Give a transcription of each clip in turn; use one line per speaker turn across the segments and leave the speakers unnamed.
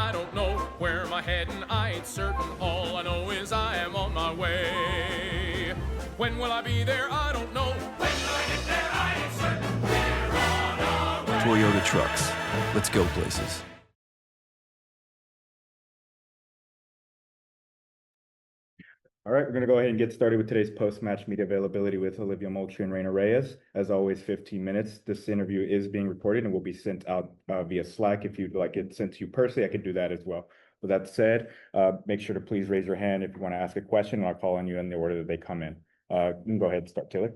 I don't know where my head and I ain't certain. All I know is I am on my way. When will I be there? I don't know. When will I get there? I ain't certain. We're on our way.
Toyota Trucks. Let's go places.
All right, we're going to go ahead and get started with today's post-match media availability with Olivia Moultrie and Reina Reyes. As always, 15 minutes. This interview is being recorded and will be sent out via Slack. If you'd like it sent to you personally, I could do that as well. With that said, make sure to please raise your hand if you want to ask a question, and I'll call on you in the order that they come in. You can go ahead and start, Taylor.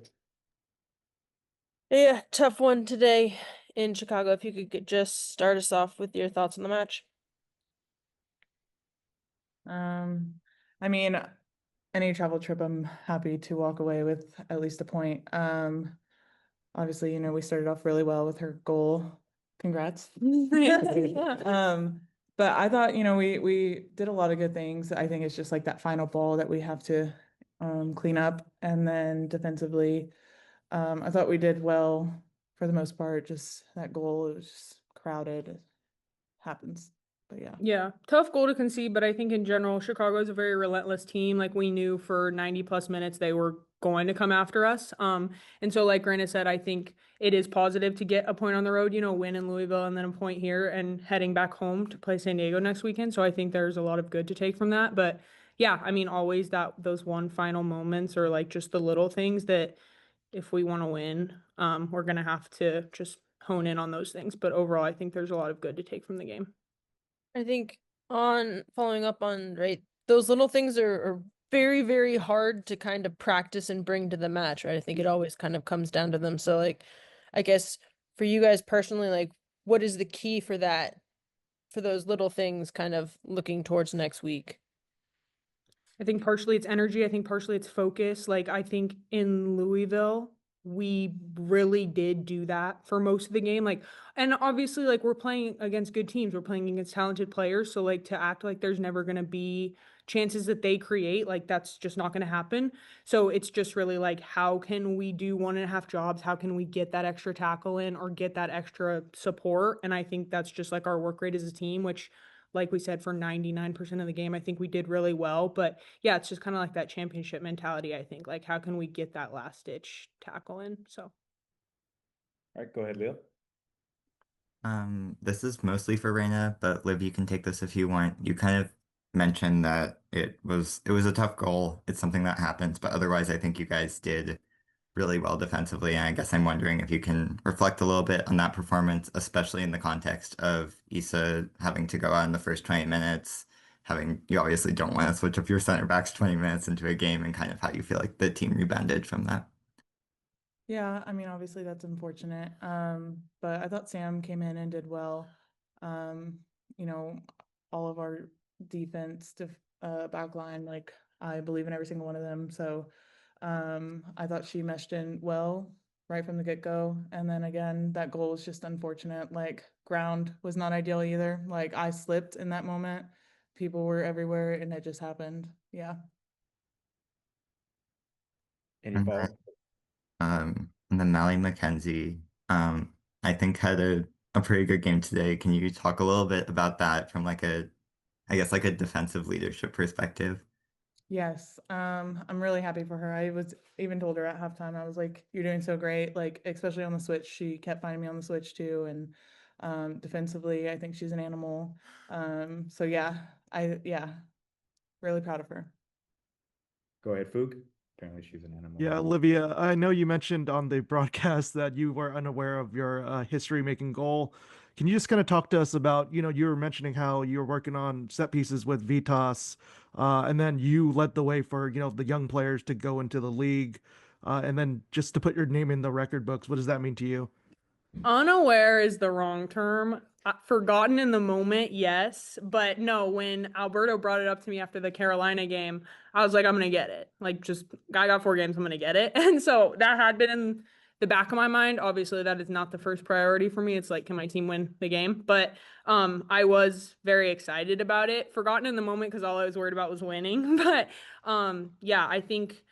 Yeah, tough one today in Chicago. If you could just start us off with your thoughts on the match.
I mean, any travel trip, I'm happy to walk away with at least a point. Obviously, we started off really well with her goal. Congrats. But I thought, we did a lot of good things. I think it's just like that final ball that we have to clean up. And then defensively, I thought we did well for the most part. Just that goal, it was just crowded. It happens. But yeah.
Yeah, tough goal to concede, but I think in general, Chicago is a very relentless team. Like, we knew for 90 plus minutes they were going to come after us. And so like Grant said, I think it is positive to get a point on the road, win in Louisville and then a point here and heading back home to play San Diego next weekend. So I think there's a lot of good to take from that. But yeah, I mean, always those one final moments or like just the little things that if we want to win, we're going to have to just hone in on those things. But overall, I think there's a lot of good to take from the game.
I think on following up on, right, those little things are very, very hard to kind of practice and bring to the match, right? I think it always kind of comes down to them. So like, I guess for you guys personally, like, what is the key for that, for those little things kind of looking towards next week?
I think partially it's energy. I think partially it's focus. Like, I think in Louisville, we really did do that for most of the game. Like, and obviously, like, we're playing against good teams. We're playing against talented players. So, like, to act like there's never going to be chances that they create, like, that's just not going to happen. So it's just really like, how can we do 1.5 jobs? How can we get that extra tackle in or get that extra support? And I think that's just like our work rate as a team, which, like we said, for 99% of the game, I think we did really well. But yeah, it's just kind of like that championship mentality, I think. Like, how can we get that last ditch tackle in? So.
All right, go ahead, Leo.
This is mostly for Reina, but Liv, you can take this if you want. You kind of mentioned that it was a tough goal. It's something that happens, but otherwise I think you guys did really well defensively. And I guess I'm wondering if you can reflect a little bit on that performance, especially in the context of Issa having to go out in the first 20 minutes, you obviously don't want to switch up your center backs 20 minutes into a game, and kind of how you feel like the team rebounded from that.
Yeah, I mean, obviously that's unfortunate. But I thought Sam came in and did well. All of our defense back line, like, I believe in every single one of them. So I thought she meshed in well right from the get-go. And then again, that goal was just unfortunate. Like, ground was not ideal either. Like, I slipped in that moment. People were everywhere and it just happened. Yeah.
Any
And
follow-up?
And then Mally McKenzie, I think had a pretty good game today. Can you talk a little bit about that from like a defensive leadership perspective?
Yes. I'm really happy for her. I was even told her at halftime, I was like, you're doing so great. Like, especially on the switch, she kept finding me on the switch too. And defensively, I think she's an animal. So yeah, really proud of her.
Go ahead, Fook. Apparently she's an animal.
Yeah, Olivia, I know you mentioned on the broadcast that you were unaware of your history-making goal. Can you just kind of talk to us about, you were mentioning how you were working on set pieces with Vitas, and then you led the way for, the young players to go into the league, and then just to put your name in the record books. What does that mean to you?
Unaware is the wrong term. Forgotten in the moment, yes. But no, when Alberto brought it up to me after the Carolina game, I was like, I'm going to get it. Like, just, I got 4 games, I'm going to get it. And so that had been in the back of my mind. Obviously, that is not the first priority for me. It's like, can my team win the game? But I was very excited about it. Forgotten in the moment because all I was worried about was winning. But yeah, I think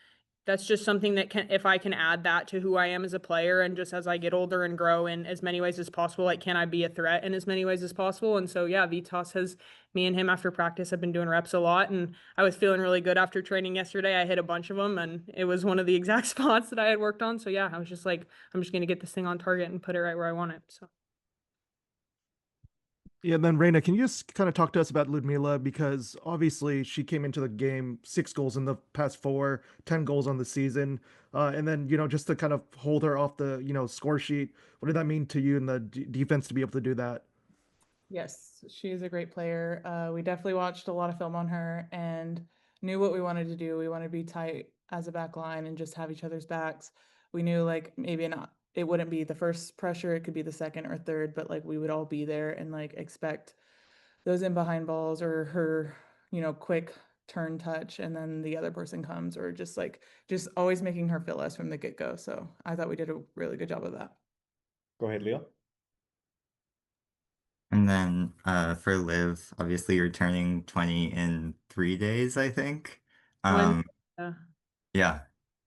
that's just something that can, if I can add that to who I am as a player, and just as I get older and grow in as many ways as possible, like, can I be a threat in as many ways as possible? And so, yeah, Vitas has, me and him after practice have been doing reps a lot, and I was feeling really good after training yesterday. I hit a bunch of them, and it was one of the exact spots that I had worked on. So yeah, I was just like, I'm just going to get this thing on target and put it right where I want it. So.
Yeah, and then Reina, can you just kind of talk to us about Ludmila? Because obviously she came into the game 6 goals in the past 4, 10 goals on the season. And then, just to kind of hold her off the, score sheet, what did that mean to you in the defense to be able to do that?
Yes, she's a great player. We definitely watched a lot of film on her and knew what we wanted to do. We wanted to be tight as a back line and just have each other's backs. We knew like maybe not, it wouldn't be the first pressure, it could be the second or third, but like we would all be there and like expect those in behind balls or her, quick turn touch and then the other person comes, or just always making her feel us from the get-go. So I thought we did a really good job of that.
Go ahead, Leo.
And then for Liv, obviously you're turning 20 in 3 days, I think.
When,
Um, yeah,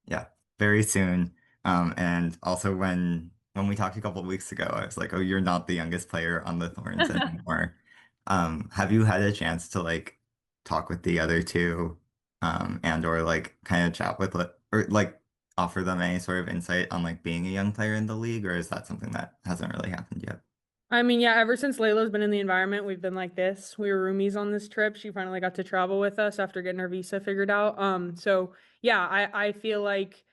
yeah, very soon. And also when we talked a couple of weeks ago, I was like, oh, you're not the youngest player on the Thorns anymore. Have you had a chance to like talk with the other two, and or like kind of chat with or like offer them any sort of insight on like being a young player in the league, or is that something that hasn't really happened yet?
I mean, yeah, ever since Layla's been in the environment, we've been like this. We were roomies on this trip. She finally got to travel with us after getting her visa figured out. So yeah, I feel like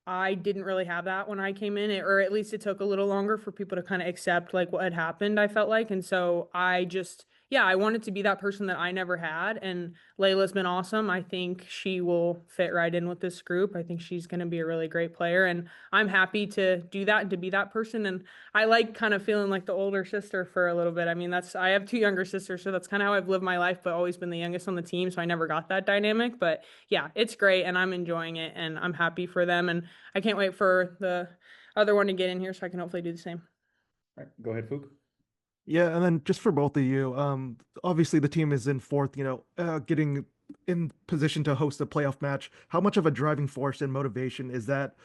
I didn't really have that when I came in, or at least it took a little longer for people to kind of accept like what had happened, I felt like. And so I just, yeah, I wanted to be that person that I never had. And Layla's been awesome. I think she will fit right in with this group. I think she's going to be a really great player. And I'm happy to do that and to be that person. And I like kind of feeling like the older sister for a little bit. I mean, I have 2 younger sisters, so that's kind of how I've lived my life, but always been the youngest on the team. So I never got that dynamic. But yeah, it's great and I'm enjoying it and I'm happy for them. And I can't wait for the other one to get in here so I can hopefully do the same.
All right, go ahead, Fook.
Yeah, and then just for both of you, obviously the team is in fourth, getting in position to host a playoff match. How much of a driving force and motivation is that,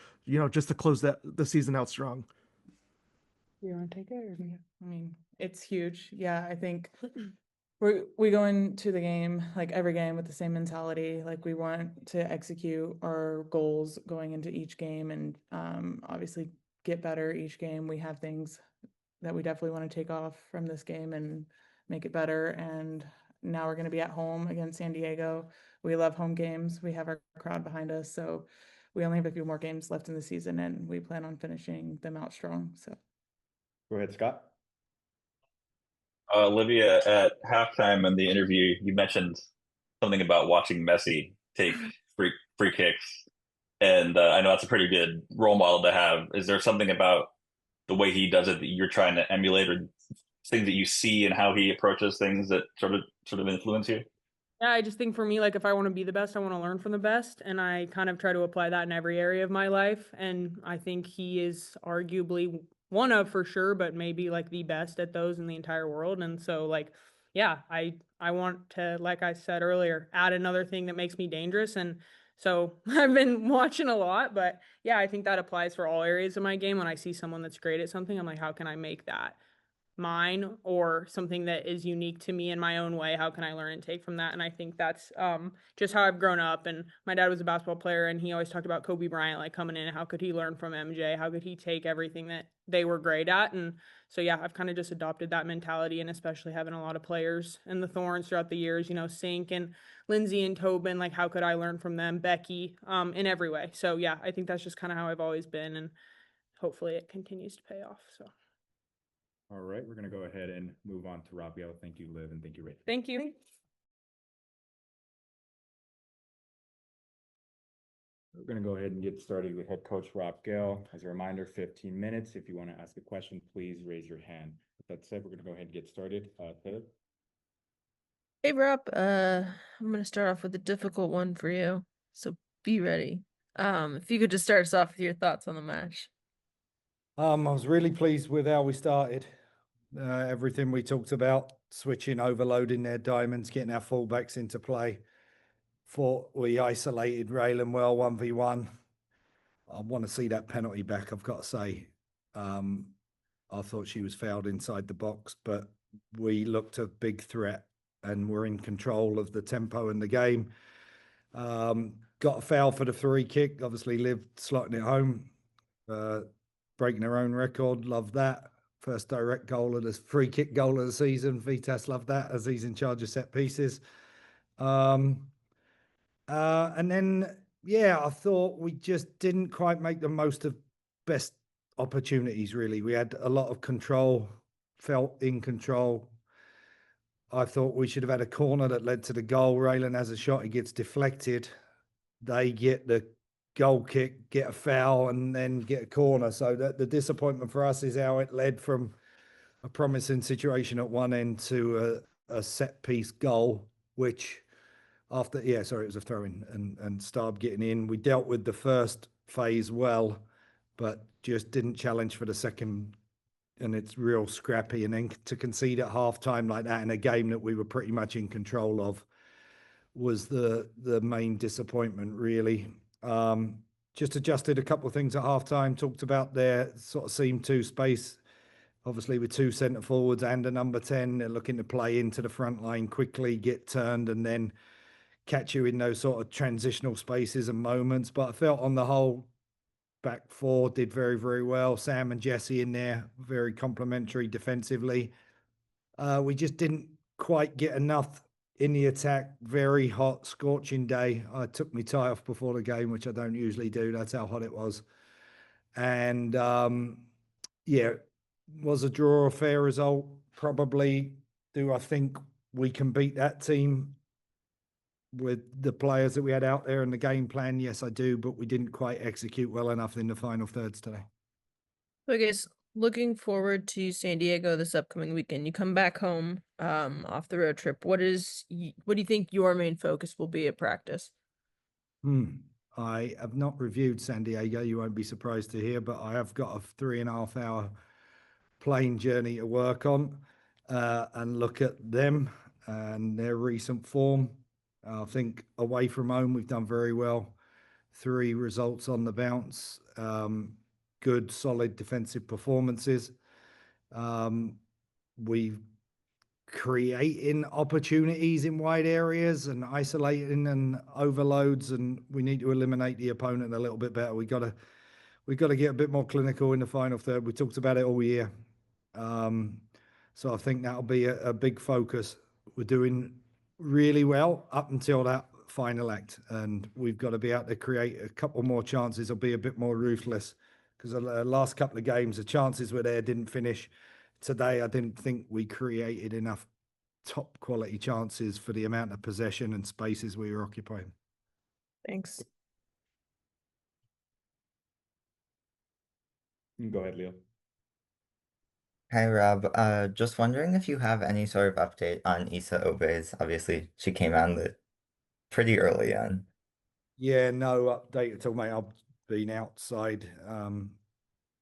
just to close the season out strong?
You want to take it or me?
I mean, it's huge. Yeah, I think we go into the game, like every game, with the same mentality. Like we want to execute our goals going into each game and obviously get better each game. We have things that we definitely want to take off from this game and make it better. And now we're going to be at home against San Diego. We love home games. We have our crowd behind us. So we only have a few more games left in the season and we plan on finishing them out strong. So
Go ahead, Scott.
Olivia, at halftime in the interview, you mentioned something about watching Messi take free kicks, and I know that's a pretty good role model to have. Is there something about the way he does it that you're trying to emulate, or things that you see and how he approaches things that sort of influence you?
Yeah, I just think for me, like if I want to be the best, I want to learn from the best. And I kind of try to apply that in every area of my life. And I think he is arguably one of for sure, but maybe like the best at those in the entire world. And so like, yeah, I want to, like I said earlier, add another thing that makes me dangerous. And so I've been watching a lot, but yeah, I think that applies for all areas of my game. When I see someone that's great at something, I'm like, how can I make that mine or something that is unique to me in my own way? How can I learn and take from that? And I think that's just how I've grown up. And my dad was a basketball player and he always talked about Kobe Bryant, like coming in, how could he learn from MJ? How could he take everything that they were great at? And so yeah, I've kind of just adopted that mentality, and especially having a lot of players in the Thorns throughout the years, Sink and Lindsay and Tobin, like how could I learn from them? Becky, in every way. So yeah, I think that's just kind of how I've always been, and hopefully it continues to pay off. So
All right, we're going to go ahead and move on to Rabiel. Thank you, Liv, and thank you, Ray.
thank you.
We're going to go ahead and get started with head coach Rob Gale. As a reminder, 15 minutes. If you want to ask a question, please raise your hand. With that said, we're going to go ahead and get started. Taylor?
Hey Rob, I'm gonna start off with a difficult one for you, so be ready. If you could just start us off with your thoughts on the match.
I was really pleased with how we started. Everything we talked about, switching, overloading their diamonds, getting our fullbacks into play. Thought we isolated Raylan well 1v1. I want to see that penalty back, I've got to say. I thought she was fouled inside the box, but we looked a big threat and were in control of the tempo in the game. Got a foul for the free kick, obviously Liv slotting it home, breaking her own record, love that. First direct goal of the free kick goal of the season. Vitas loved that as he's in charge of set pieces. And then, yeah, I thought we just didn't quite make the most of best opportunities, really. We had a lot of control, felt in control. I thought we should have had a corner that led to the goal. Raylan has a shot, he gets deflected. They get the goal kick, get a foul, and then get a corner. So the disappointment for us is how it led from a promising situation at one end to a set piece goal, which after, yeah, sorry, it was a throw in and Starb getting in. We dealt with the first phase well, but just didn't challenge for the second. And it's real scrappy. And then to concede at halftime like that in a game that we were pretty much in control of was the main disappointment, really. Just adjusted a couple of things at halftime, talked about their sort of seam two space, obviously with two centre forwards and a number 10. They're looking to play into the front line quickly, get turned, and then catch you in those sort of transitional spaces and moments. But I felt on the whole, back four did very, very well. Sam and Jesse in there, very complimentary defensively. We just didn't quite get enough in the attack. Very hot, scorching day. I took my tie off before the game, which I don't usually do. That's how hot it was. And yeah, was a draw a fair result? Probably. Do I think we can beat that team with the players that we had out there and the game plan? Yes, I do, but we didn't quite execute well enough in the final thirds today.
So I guess looking forward to San Diego this upcoming weekend, you come back home off the road trip. What do you think your main focus will be at practice?
I have not reviewed San Diego, you won't be surprised to hear, but I have got a 3.5 hour plane journey to work on and look at them and their recent form. I think away from home, we've done very well. 3 results on the bounce, good, solid defensive performances. We've creating opportunities in wide areas and isolating and overloads, and we need to eliminate the opponent a little bit better. We got to get a bit more clinical in the final third. We talked about it all year. So I think that'll be a big focus. We're doing really well up until that final act, and we've got to be able to create a couple more chances or be a bit more ruthless, because the last couple of games, the chances were there, didn't finish. Today, I didn't think we created enough top quality chances for the amount of possession and spaces we were occupying.
Thanks.
You can go ahead, Leo.
Hi, Rob. Just wondering if you have any sort of update on Issa Obeys. Obviously, she came on pretty early on.
Yeah, no update at all, mate. I've been outside.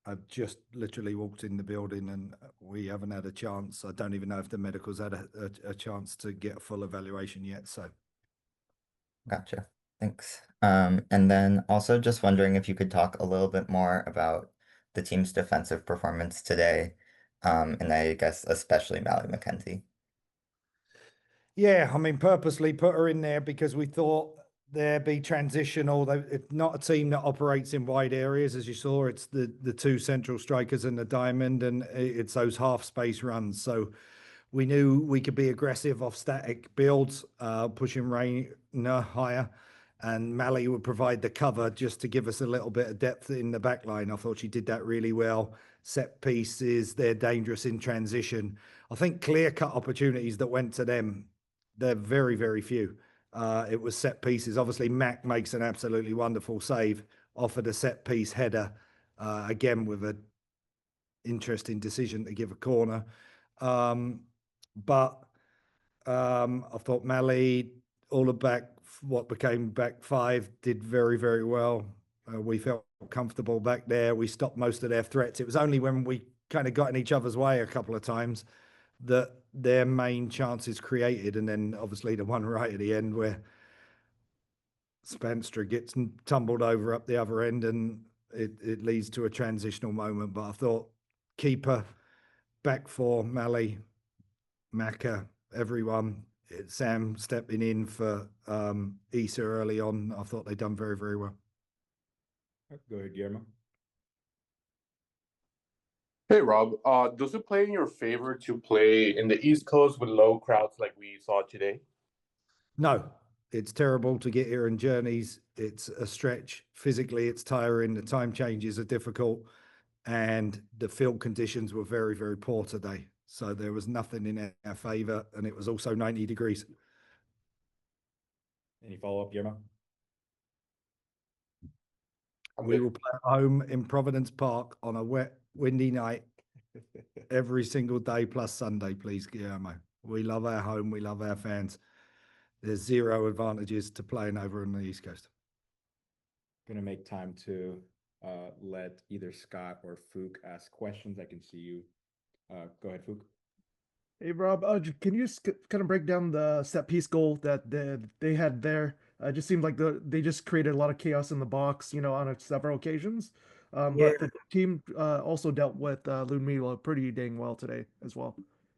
I've just literally walked in the building and we haven't had a chance. I don't even know if the medicals had a chance to get a full evaluation yet. So,
Gotcha. Thanks. And then also just wondering if you could talk a little bit more about the team's defensive performance today, and I guess especially Mallory McKenzie.
yeah, I mean, purposely put her in there because we thought there be transition, although it's not a team that operates in wide areas. As you saw, it's the 2 central strikers and the diamond, and it's those half space runs. So we knew we could be aggressive off static builds, pushing Raina higher, and Mally would provide the cover just to give us a little bit of depth in the back line. I thought she did that really well. Set pieces, they're dangerous in transition. I think clear-cut opportunities that went to them, they're very, very few. It was set pieces. Obviously, Mac makes an absolutely wonderful save, offered a set piece header, again with an interesting decision to give a corner. But I thought Mally, all of what became back 5, did very, very well. We felt comfortable back there. We stopped most of their threats. It was only when we kind of got in each other's way a couple of times that their main chances created, and then obviously the one right at the end where Spanstra gets tumbled over up the other end, and it leads to a transitional moment. But I thought keeper, back four, Mally, Maka, everyone, Sam stepping in for Issa early on. I thought they'd done very, very well.
Go ahead, Guillermo.
Hey Rob, does it play in your favor to play in the East Coast with low crowds like we saw today?
No, it's terrible to get here in journeys. It's a stretch. Physically, it's tiring. The time changes are difficult. And the field conditions were very, very poor today. So there was nothing in our favor. And it was also 90 degrees.
Any follow-up, Guillermo?
We will play at home in Providence Park on a wet, windy night every single day plus Sunday, please, Guillermo. We love our home. We love our fans. There's zero advantages to playing over on the East Coast.
Going to make time to let either Scott or Fook ask questions. I can see you. Go ahead, Fook.
Hey Rob, can you just kind of break down the set piece goal that they had there? It just seemed like they just created a lot of chaos in the box, on several occasions. But the team also dealt with Ludmila pretty dang well today as well.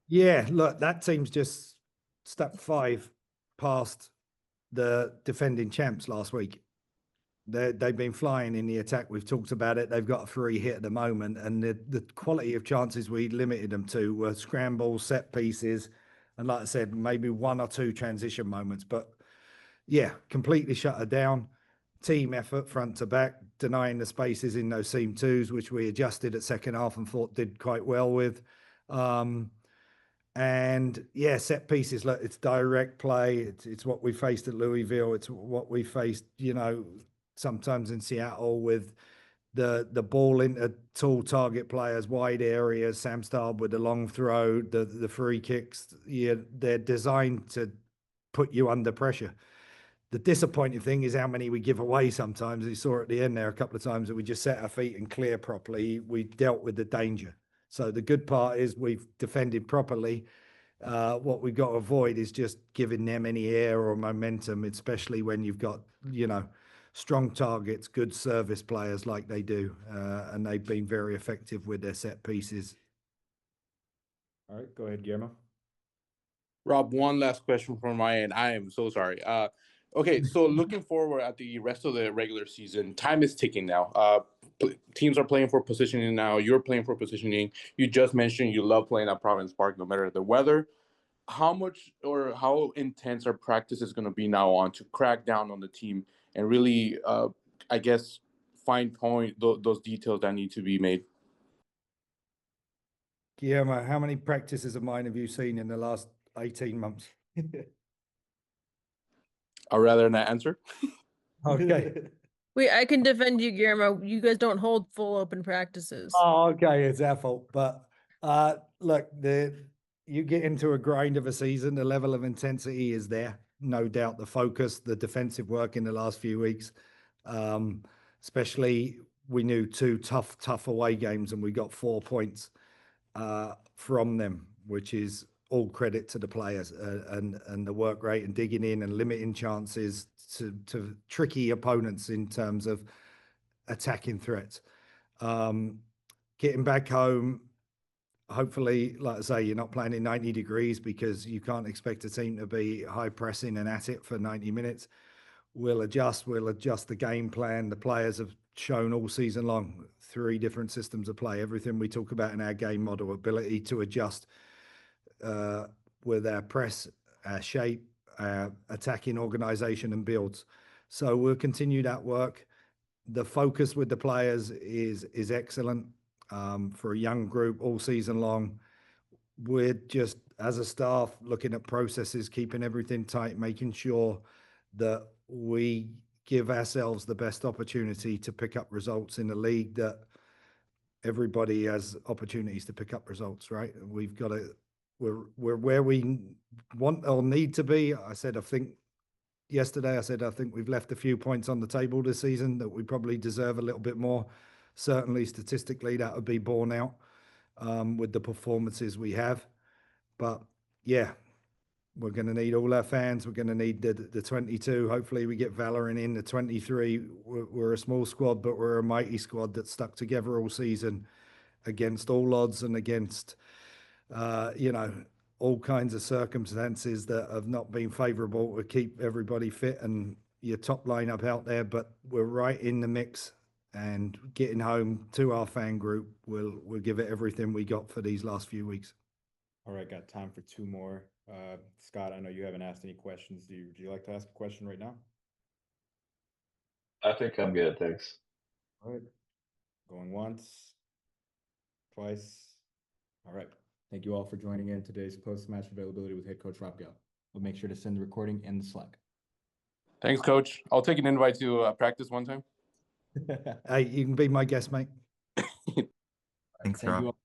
Yeah, look, that team's just step 5 past the defending champs last week. They've been flying in the attack. We've talked about it. They've got a free hit at the moment, and the quality of chances we limited them to were scrambles, set pieces, and like I said, maybe 1 or 2 transition moments. But yeah, completely shut her down. Team effort, front to back, denying the spaces in those seam twos, which we adjusted at second half and thought did quite well with. And yeah, set pieces, look, it's direct play. It's what we faced at Louisville. It's what we faced, sometimes in Seattle with the ball into tall target players, wide areas, Sam Starb with the long throw, the free kicks. Yeah, they're designed to put you under pressure. The disappointing thing is how many we give away sometimes. You saw at the end there a couple of times that we just set our feet and clear properly. We dealt with the danger. So the good part is we've defended properly. What we've got to avoid is just giving them any air or momentum, especially when you've got, strong targets, good service players like they do. And they've been very effective with their set pieces.
All right, go ahead, Guillermo.
Rob, one last question from my end. I am so sorry. Okay, so looking forward at the rest of the regular season, time is ticking now. Teams are playing for positioning now. You're playing for positioning. You just mentioned you love playing at Providence Park no matter the weather. How much or how intense are practices going to be now on to crack down on the team and really, I guess, fine point those details that need to be made?
Guillermo, how many practices of mine have you seen in the last 18 months?
I'd rather not answer.
Okay.
Wait, I can defend you, Guillermo. You guys don't hold full open practices.
Oh, okay, it's our fault. But look, you get into a grind of a season, the level of intensity is there. No doubt the focus, the defensive work in the last few weeks, especially we knew 2 tough away games and we got 4 points from them, which is all credit to the players and the work rate and digging in and limiting chances to tricky opponents in terms of attacking threats. Getting back home, hopefully, like I say, you're not playing in 90 degrees because you can't expect a team to be high pressing and at it for 90 minutes. We'll adjust the game plan. The players have shown all season long 3 different systems of play. Everything we talk about in our game model, ability to adjust with our press, our shape, our attacking organization and builds. So we'll continue that work. The focus with the players is excellent for a young group all season long. We're just, as a staff, looking at processes, keeping everything tight, making sure that we give ourselves the best opportunity to pick up results in a league that everybody has opportunities to pick up results, right? We've got to, we're where we want or need to be. I think we've left a few points on the table this season that we probably deserve a little bit more. Certainly statistically that would be borne out with the performances we have. But yeah, We're going to need all our fans. We're going to need the 22. Hopefully we get Valorant in the 23. We're a small squad, but we're a mighty squad that stuck together all season against all odds and against, you know, all kinds of circumstances that have not been favorable to keep everybody fit and your top lineup out there. But we're right in the mix, and getting home to our fan group, we'll give it everything we got for these last few weeks.
All right, got time for two more. Scott, I know you haven't asked any questions. Do you like to ask a question right now?
I think I'm good, thanks.
All right, going once, twice. All right, thank you all for joining in today's post-match availability with head coach Rob Gell. We'll make sure to send the recording in the Slack.
Thanks, coach. I'll take an invite to practice one time.
Hey, you can be my guest, mate.
Thanks,
Thank
Rob.
you all.